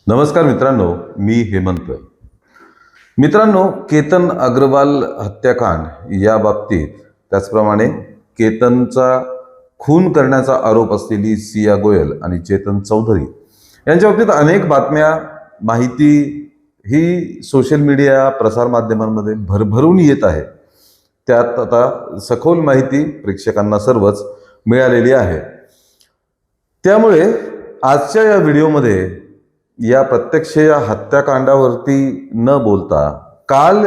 नमस्कार मित्रांनो, मी हेमंत. मित्रांनो, केतन अग्रवाल हत्याकांड या बाबतीत, त्याचप्रमाणे केतनचा खून करण्याचा आरोप असलेली सिया गोयल आणि चेतन चौधरी यांच्या बाबतीत अनेक बातम्या, माहिती ही सोशल मीडिया प्रसारमाध्यमांमध्ये भरभरून येत आहे. त्यात आता सखोल माहिती प्रेक्षकांना सर्वच मिळालेली आहे. त्यामुळे आजच्या या व्हिडिओमध्ये या प्रत्यक्ष या हत्याकांडावरती न बोलता काल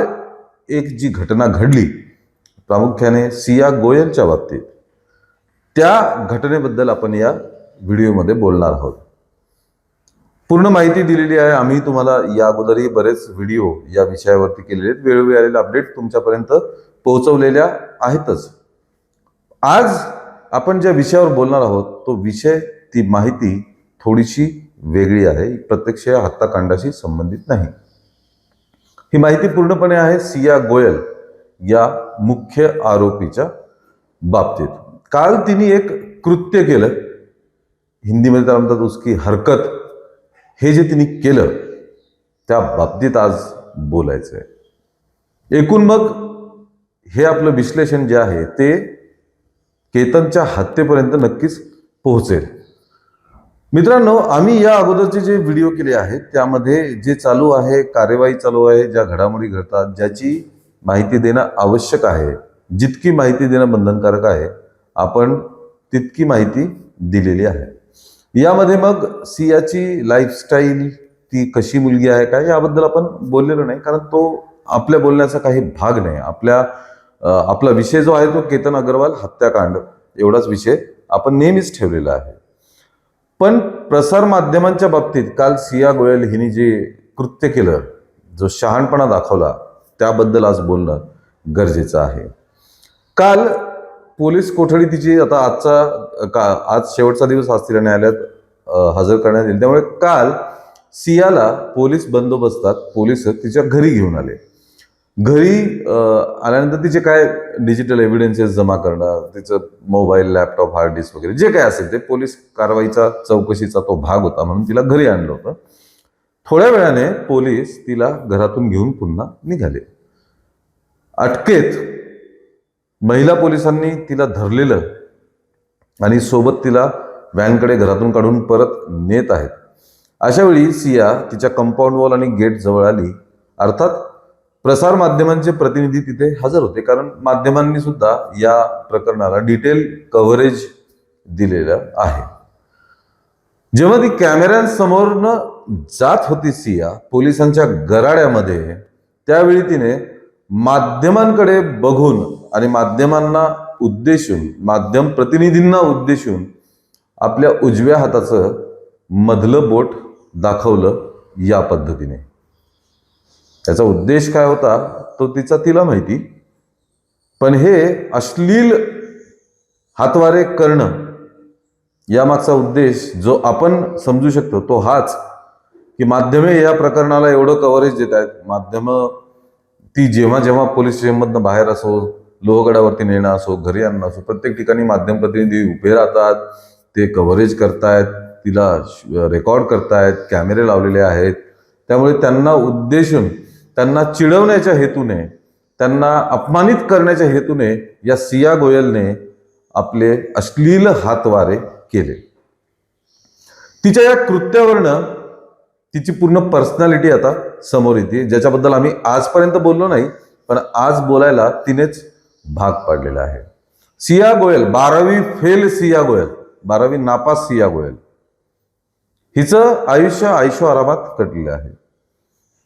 एक जी घटना घडली, प्रामुख्याने सिया गोयलच्या बाबतीत, त्या घटनेबद्दल आपण या व्हिडिओमध्ये बोलणार आहोत. पूर्ण माहिती दिलेली आहे. आम्ही तुम्हाला या अगोदरही बरेच व्हिडिओ या विषयावरती केलेले आहेत. वेळोवेळी आलेले अपडेट तुमच्यापर्यंत पोहोचवलेल्या आहेतच. आज आपण ज्या विषयावर बोलणार आहोत तो विषय, ती माहिती थोडीशी वेगळी आहे. प्रत्यक्ष या हत्याकांडाशी संबंधित नाही. ही माहिती पूर्णपणे आहे सिया गोयल या मुख्य आरोपीच्या बाबतीत. काल तिने एक कृत्य केलं, हिंदीमध्ये त्याला म्हणतात उसकी हरकत. हे जे तिने केलं त्या बाबतीत आज बोलायचं आहे. एकूण मग हे आपलं विश्लेषण जे आहे ते केतनच्या हत्येपर्यंत नक्कीच पोहोचेल. मित्रांनो, आम्ही या अगोदरचे जे व्हिडिओ केले आहेत त्यामध्ये जे चालू आहे, कार्यवाही चालू आहे, ज्या घडामोडी घडतात, ज्याची माहिती देणं आवश्यक आहे, जितकी माहिती देणं बंधनकारक आहे, आपण तितकी माहिती दिलेली आहे. यामध्ये मग सियाची लाईफस्टाईल, ती कशी मुलगी आहे काय, याबद्दल आपण बोललेलो नाही, कारण तो आपल्या बोलण्याचा काही भाग नाही. आपला विषय जो आहे तो केतन अग्रवाल हत्याकांड एवढाच विषय आपण नेहमीच ठेवलेला आहे. पण प्रसार माध्यमांच्या बाबतीत काल सिया गोयल हिने जे कृत्य केलं, जो शहाणपणा दाखवला, त्याबद्दल आज बोलणं गरजेचं आहे. काल पोलीस कोठडी तिची, आता आज शेवटचा दिवस, आज तिला न्यायालयात हजर करण्यात येईल. त्यामुळे काल सियाला पोलीस बंदोबस्तात पोलीस तिच्या घरी घेऊन आले. घरी आल्यानंतर तिचे काय डिजिटल एव्हिडन्सेस जमा करणं, तिचं मोबाईल, लॅपटॉप, हार्ड डिस्क वगैरे जे काय असेल ते पोलीस कारवाईचा, चौकशीचा तो भाग होता, म्हणून तिला घरी आणलं होतं. थोड्या वेळाने पोलीस तिला घरातून घेऊन पुन्हा निघाले. अटकेत महिला पोलिसांनी तिला धरलेलं आणि सोबत तिला व्हॅनकडे घरातून काढून परत नेत आहेत. अशा वेळी सिया तिच्या कंपाऊंड वॉल आणि गेट जवळ आली. अर्थात प्रसार माध्यमांचे प्रतिनिधी तिथे हजर होते, कारण माध्यमांनी सुद्धा या प्रकरणाला डिटेल कव्हरेज दिलेलं आहे. जेव्हा ती कॅमेऱ्यांसमोरनं जात होती सिया पोलिसांच्या गराड्यामध्ये, त्यावेळी तिने माध्यमांकडे बघून आणि माध्यमांना उद्देशून, माध्यम प्रतिनिधींना उद्देशून आपल्या उजव्या हाताचं मधलं बोट दाखवलं या पद्धतीने. त्याचा उद्देश काय होता तो तिला माहिती, पण हे अश्लील हातवारे करणं, यामागचा उद्देश जो आपण समजू शकतो तो हाच की माध्यमे या प्रकरणाला एवढं कव्हरेज देत आहेत. माध्यमं ती जेव्हा जेव्हा पोलीस स्टेशनमधनं बाहेर असो, लोहगडावरती नेणं असो, घरी आणणं असो, प्रत्येक ठिकाणी माध्यम प्रतिनिधी उभे राहतात, ते कव्हरेज करतायत, तिला रेकॉर्ड करतायत, कॅमेरे लावलेले आहेत. त्यामुळे त्यांना उद्देशून, त्यांना चिडवण्याच्या हेतूने, त्यांना अपमानित करण्याच्या हेतूने या सिया गोयलने आपले अश्लील हातवारे केले. तिच्या या कृत्यावरनं तिची पूर्ण पर्सनॅलिटी आता समोर येते, ज्याच्याबद्दल आम्ही आजपर्यंत बोललो नाही, पण आज बोलायला तिनेच भाग पाडलेला आहे. सिया गोयल, 12वी फेल सिया गोयल, 12वी नापास सिया गोयल, हिचं आयुष्य आरामात कटलेलं आहे.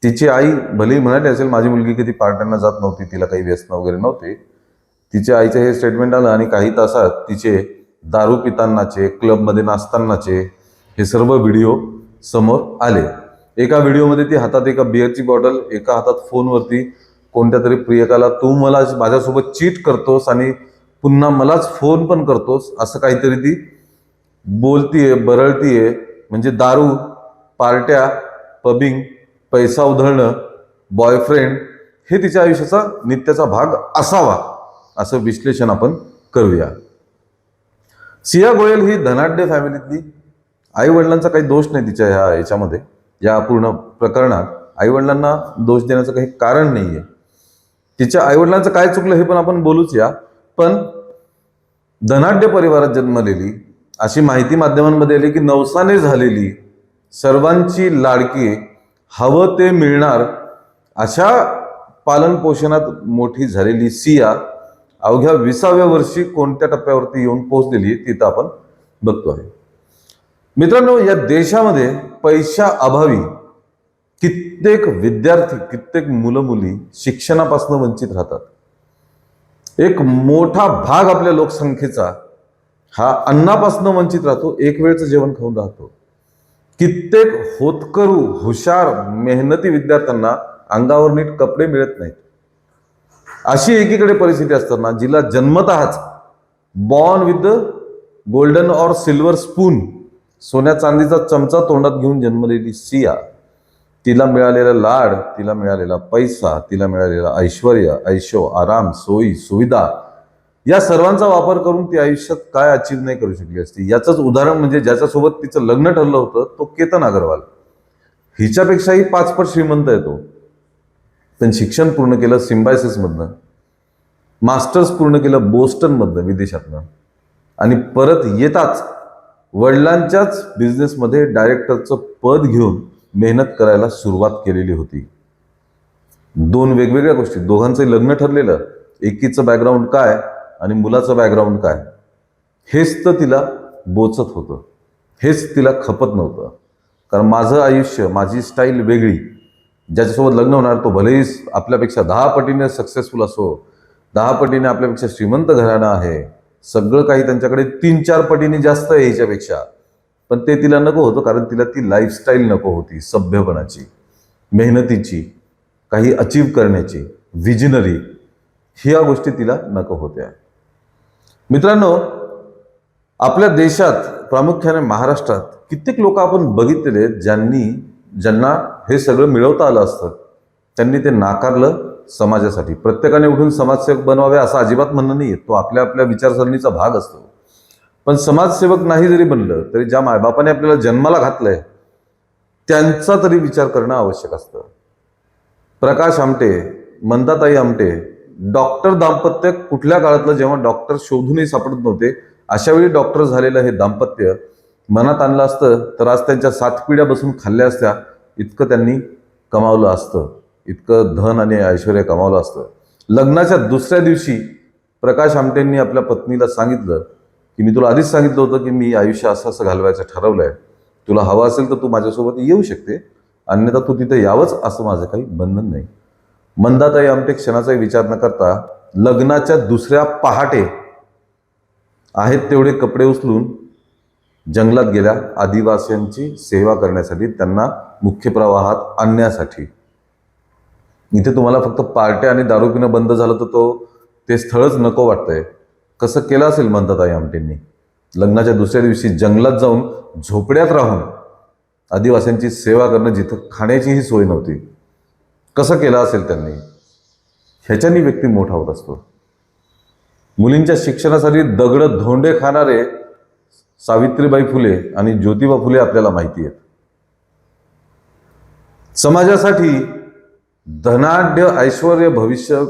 तिची आई भलेही म्हणाली असेल माझी मुलगी कधी पार्ट्यांना जात नव्हती, तिला काही व्यसन वगैरे नव्हते. तिच्या आईचं हे स्टेटमेंट आलं आणि काही तासात तिचे दारू पितानाचे, क्लबमध्ये नाचतानाचे हे सर्व व्हिडिओ समोर आले. एका व्हिडिओमध्ये ती हातात एका बिअरची बॉटल, एका हातात फोनवरती कोणत्या तरी प्रियकाला, तू मला माझ्यासोबत चीट करतोस आणि पुन्हा मलाच फोन पण करतोस, असं काहीतरी ती बोलतीये, बरळतीये. म्हणजे दारू, पार्ट्या, पबिंग, पैसा उधळणं, बॉयफ्रेंड हे तिच्या आयुष्याचा नित्याचा भाग असावा, असं विश्लेषण आपण करूया. सिया गोयल ही धनाढ्य फॅमिलीतली, आई वडिलांचा काही दोष नाही तिच्या ह्या याच्यामध्ये. या पूर्ण प्रकरणात आईवडिलांना दोष देण्याचं काही कारण नाही आहे. तिच्या आईवडिलांचं काय चुकलं हे पण आपण बोलूच या. पण धनाढ्य परिवारात जन्मलेली, अशी माहिती माध्यमांमध्ये आली की नवसाने झालेली, सर्वांची लाडकी, हवं ते मिळणार अशा पालनपोषणात मोठी झालेली सिया अवघ्या 20व्या वर्षी कोणत्या टप्प्यावरती येऊन पोहोचलेली तिथं आपण बघतो आहे. मित्रांनो, या देशामध्ये पैशा अभावी कित्येक विद्यार्थी, कित्येक मुलं मुली शिक्षणापासून वंचित राहतात. एक मोठा भाग आपल्या लोकसंख्येचा हा अन्नापासून वंचित राहतो, एक वेळचं जेवण खाऊन राहतो. कित्येक होतकरू, हुशार, मेहनती विद्यार्थ्यांना अंगावर नीट कपडे मिळत नाहीत. अशी एकीकडे परिस्थिती असताना जिला जन्मतःच born with the golden or silver spoon, सोन्या चांदीचा चमचा तोंडात घेऊन जन्मलेली सिया, तिला मिळालेला लाड, तिला मिळालेला पैसा, तिला मिळालेला ऐश्वर्य, ऐशो आराम, सोयी सुविधा, या सर्वांचा वापर करून ती आयुष्यात काय अचीव्ह नाही करू शकली असती. याचंच उदाहरण म्हणजे ज्याच्यासोबत तिचं लग्न ठरलं होतं तो केतन अग्रवाल. हिच्यापेक्षाही 5 पट श्रीमंत आहे तो. पण शिक्षण पूर्ण केलं सिम्बायसिसमधनं, मास्टर्स पूर्ण केलं बोस्टनमधनं, विदेशातनं, आणि परत येताच वडिलांच्याच बिझनेसमध्ये डायरेक्टरचं पद घेऊन मेहनत करायला सुरुवात केलेली होती. 2 वेगवेगळ्या गोष्टी, दोघांचं लग्न ठरलेलं, एकीचं बॅकग्राऊंड काय आणि मुलाचं बॅकग्राऊंड काय, हेच तर तिला बोचत होतं, हेच तिला खपत नव्हतं. कारण माझं आयुष्य, माझी स्टाईल वेगळी, ज्याच्यासोबत लग्न होणार तो भलेही आपल्यापेक्षा 10 पटीने सक्सेसफुल असो, 10 पटीने आपल्यापेक्षा श्रीमंत घराणं आहे, सगळं काही त्यांच्याकडे 3-4 पटीने जास्त आहे ह्याच्यापेक्षा, पण ते तिला नको होतं. कारण तिला ती लाईफस्टाईल नको होती, सभ्यपणाची, मेहनतीची, काही अचीव करण्याची, व्हिजनरी, ह्या गोष्टी तिला नको होत्या. मित्रांनो, आपल्या देशात, प्रामुख्याने महाराष्ट्रात, कित्येक लोक आपण बघितलेले ज्यांना हे सगळं मिळवता आलं असतं, त्यांनी ते नाकारलं समाजासाठी. प्रत्येकाने उठून समाजसेवक बनवावे असं अजिबात म्हणणं नाही, तो आपल्या आपल्या विचारसरणीचा भाग असतो. पण समाजसेवक नाही जरी बनलं तरी ज्या मायबापाने आपल्याला जन्माला घातलंय त्यांचा तरी विचार करणं आवश्यक असतं. प्रकाश आमटे, मंदाताई आमटे, डॉक्टर दाम्पत्य, कुठल्या काळातलं, जेव्हा डॉक्टर शोधूनही सापडत नव्हते, अशा वेळी डॉक्टर झालेलं हे दाम्पत्य मनात आणलं असतं तर आज त्यांच्या 7 पिढ्या बसून खाल्ल्या असत्या, इतकं त्यांनी कमावलं असतं, इतकं धन आणि ऐश्वर्य कमावलं असतं. लग्नाच्या दुसऱ्या दिवशी प्रकाश आमटेंनी आपल्या पत्नीला सांगितलं की मी तुला आधीच सांगितलं होतं की मी आयुष्य असं असं घालवायचं ठरवलंय, तुला हवं असेल तर तू माझ्यासोबत येऊ शकते, अन्यथा तू तिथे यावंच असं माझं काही बंधन नाही. मंदाताई आमटे क्षणाचाही विचार न करता लग्नाच्या दुसऱ्या पहाटे आहेत तेवढे कपडे उचलून जंगलात गेल्या, आदिवासींची सेवा करण्यासाठी, त्यांना मुख्य प्रवाहात आणण्यासाठी. इथे तुम्हाला फक्त पार्ट्या आणि दारू पिणं बंद झालं तर ते स्थळच नको वाटतंय. कसं केलं असेल मंदाताई आमटेंनी? लग्नाच्या दुसऱ्या दिवशी जंगलात जाऊन झोपड्यात राहून आदिवासींची सेवा करणं, जिथं खाण्याचीही सोय नव्हती, कसं केलं असेल त्यांनी? ह्याच्यानी व्यक्ती मोठा होत असतो. मुलींच्या शिक्षणासाठी दगड धोंडे खाणारे सावित्रीबाई फुले आणि ज्योतिबा फुले आपल्याला माहिती आहेत. समाजासाठी धनाढ्य, ऐश्वर्य, भविष्य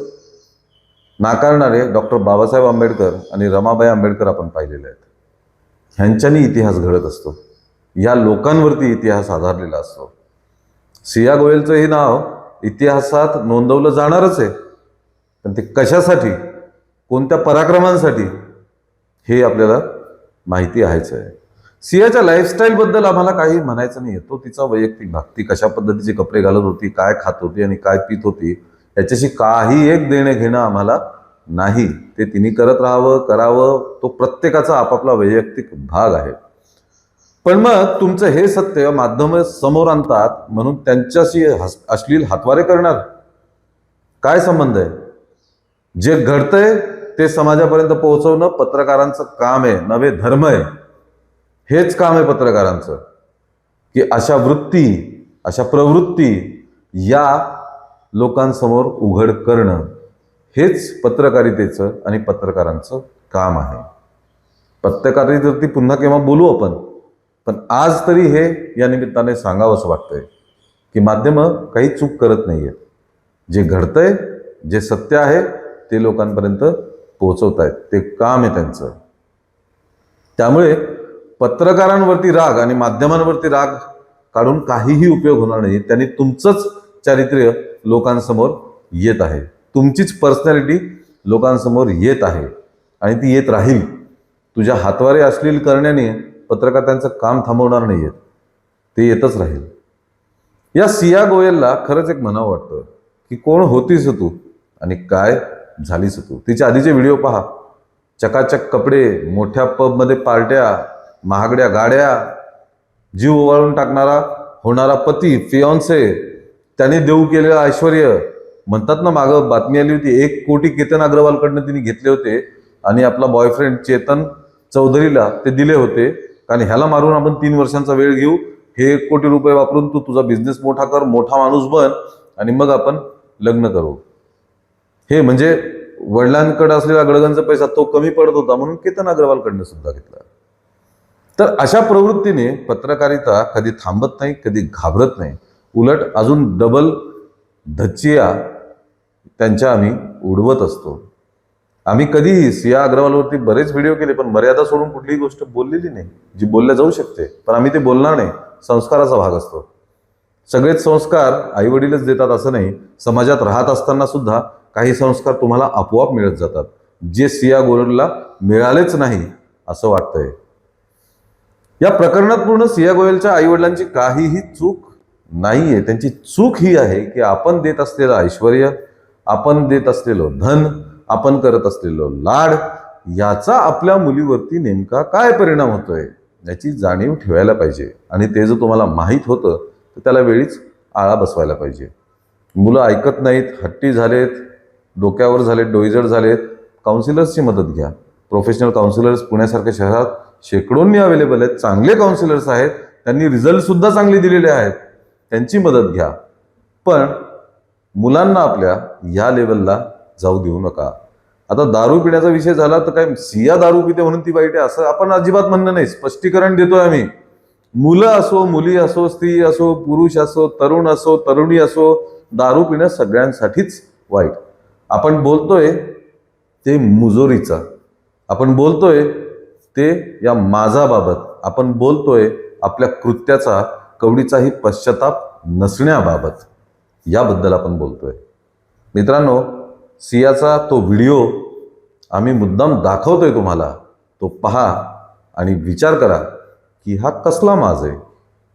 नाकारणारे डॉक्टर बाबासाहेब आंबेडकर आणि रमाबाई आंबेडकर आपण पाहिलेले आहेत. ह्यांच्यानी इतिहास घडत असतो, या लोकांवरती इतिहास आधारलेला असतो. सिया गोयलचं हे नाव इतिहासात नोंदवलं जाणारच आहे, पण ते कशासाठी, कोणत्या पराक्रमांसाठी, हे आपल्याला माहिती आहेच आहे. सियाच्या लाईफस्टाईलबद्दल आम्हाला काही म्हणायचं नाही. तो तिचा वैयक्तिक भाग, ती कशा पद्धतीचे कपडे घालत होती, काय खात होती आणि काय पित होती, याच्याशी काही एक देणं घेणं आम्हाला नाही. ते तिने करत राहावं, करावं, तो प्रत्येकाचा आपापला वैयक्तिक भाग आहे. पण मग तुमचं हे सत्य माध्यम समोर आणतात म्हणून त्यांच्याशी अश्लील हातवारे करणार काय संबंध आहे? जे घडतंय ते समाजापर्यंत पोहोचवणं पत्रकारांचं काम आहे, नवे धर्म आहे. हेच काम आहे पत्रकारांचं, की अशा वृत्ती, अशा प्रवृत्ती या लोकांसमोर उघड करणं, हेच पत्रकारितेचं आणि पत्रकारांचं काम आहे. पत्रकारितेवरती पुन्हा केव्हा बोलू आपण, पण आज तरी हे या निमित्ताने सांगावंसं वाटतंय. की माध्यमं काही चूक करत नाही आहेत. जे घडतंय, जे सत्य आहे ते लोकांपर्यंत पोहोचवत आहेत. ते काम आहे त्यांचं. त्यामुळे पत्रकारांवरती राग आणि माध्यमांवरती राग काढून काहीही उपयोग होणार नाही. त्यांनी तुमचंच चारित्र्य लोकांसमोर येत आहे. तुमचीच पर्सनॅलिटी लोकांसमोर येत आहे आणि ती येत राहील. तुझ्या हातवारे अश्लील करण्याने पत्रकार त्यांचं काम थांबवणार नाही आहेत. ते येतच राहील. या सिया गोयलला खरंच एक म्हणावं वाटतं की कोण होतीस तू आणि काय झालीस तू. तिचे आधीचे व्हिडिओ पहा. चकाचक कपडे, मोठ्या पबमध्ये पार्ट्या, महागड्या गाड्या, जीव ओवाळून टाकणारा होणारा पती, फियॉन्से, त्याने देऊ केलेलं ऐश्वर्य. म्हणतात ना, मागं बातमी आली होती 1 कोटी केतन अग्रवालकडनं तिने घेतले होते आणि आपला बॉयफ्रेंड चेतन चौधरीला ते दिले होते. कारण ह्याला मारून आपण 3 वर्षांचा वेळ घेऊ, हे 1 कोटी रुपये वापरून तू तुझा बिझनेस मोठा कर, मोठा माणूस बन आणि मग आपण लग्न करू. हे म्हणजे वडिलांकडे असलेला गडगंज पैसा तो कमी पडत होता म्हणून केतन अग्रवालकडनं सुद्धा घेतला. तर अशा प्रवृत्तीने पत्रकारिता कधी थांबत नाही, कधी घाबरत नाही. उलट अजून डबल धच्चिया त्यांच्या आम्ही उडवत असतो. आम्ही कधीही सिया अग्रवालवरती बरेच व्हिडिओ केले, पण मर्यादा सोडून कुठलीही गोष्ट बोललेली नाही जी बोलल्या जाऊ शकते. पण आम्ही ते बोलणार नाही. संस्काराचा भाग असतो. सगळेच संस्कार आई वडीलच देतात असं नाही. समाजात राहत असताना सुद्धा काही संस्कार तुम्हाला आपोआप मिळत जातात, जे सिया गोयलला मिळालेच नाही असं वाटतंय. या प्रकरणात पूर्ण सिया गोयलच्या आई वडिलांची काहीही चूक नाहीये. त्यांची चूक ही आहे की आपण देत असलेलं ऐश्वर्य, आपण देत असलेलं धन, आपण करत असलेलं लाड, याचा आपल्या मुलीवरती नेमका काय परिणाम होतोय याची जाणीव ठेवायला पाहिजे. आणि ते जर तुम्हाला माहीत होतं तर त्याला वेळीच आळा बसवायला पाहिजे. मुलं ऐकत नाहीत, हट्टी झालेत, डोक्यावर झालेत, डोईजड झालेत, काउन्सिलर्सची मदत घ्या. प्रोफेशनल काउन्सिलर्स पुण्यासारख्या शहरात शेकडोंनी अवेलेबल आहेत. चांगले काउन्सिलर्स आहेत, त्यांनी रिझल्ट सुद्धा चांगले दिलेले आहेत. त्यांची मदत घ्या. पण मुलांना आपल्या या लेवलला जाऊ देऊ नका. आता दारू पिण्याचा विषय झाला तर काय सिया दारू पिते म्हणून ती वाईट आहे असं आपण अजिबात म्हणणं नाही. स्पष्टीकरण देतोय आम्ही. मुलं असो, मुली असो, स्त्री असो, पुरुष असो, तरुण असो, तरुणी असो, दारू पिणं सगळ्यांसाठीच वाईट. आपण बोलतोय ते मुजोरीचा, आपण बोलतोय ते या माझाबाबत, आपण बोलतोय आपल्या कृत्याचा कवडीचाही पश्चाताप नसण्याबाबत, याबद्दल आपण बोलतोय. मित्रांनो, सियाचा तो व्हिडिओ आम्ही मुद्दाम दाखवतोय तुम्हाला. तो पहा आणि विचार करा की हा कसला माज आहे.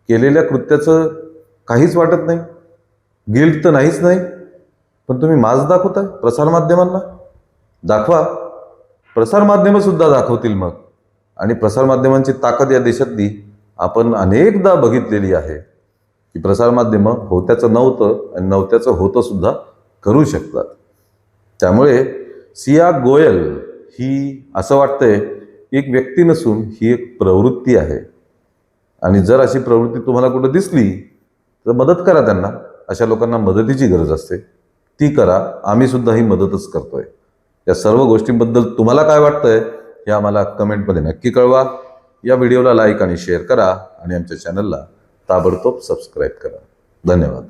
केलेल्या कृत्याचं काहीच वाटत नाही, गिल्ट तर नाहीच नाही, पण तुम्ही माज दाखवताय प्रसारमाध्यमांना. दाखवा, प्रसारमाध्यमं सुद्धा दाखवतील मग. आणि प्रसारमाध्यमांची ताकद या देशातली आपण अनेकदा बघितलेली आहे की प्रसारमाध्यमं होत्याचं नव्हतं आणि नव्हत्याचं होतं सुद्धा करू शकतात. त्यामुळे सिया गोयल ही असं वाटतंय एक व्यक्ती नसून ही एक प्रवृत्ती आहे. आणि जर अशी प्रवृत्ती तुम्हाला कुठं दिसली तर मदत करा त्यांना. अशा लोकांना मदतीची गरज असते, ती करा. आम्ही सुद्धा ही मदतच करतोय. या सर्व गोष्टींबद्दल तुम्हाला काय वाटतंय हे आम्हाला कमेंटमध्ये नक्की कळवा. या व्हिडिओला लाईक आणि शेअर करा आणि आमच्या चॅनलला ताबडतोब सबस्क्राईब करा. धन्यवाद.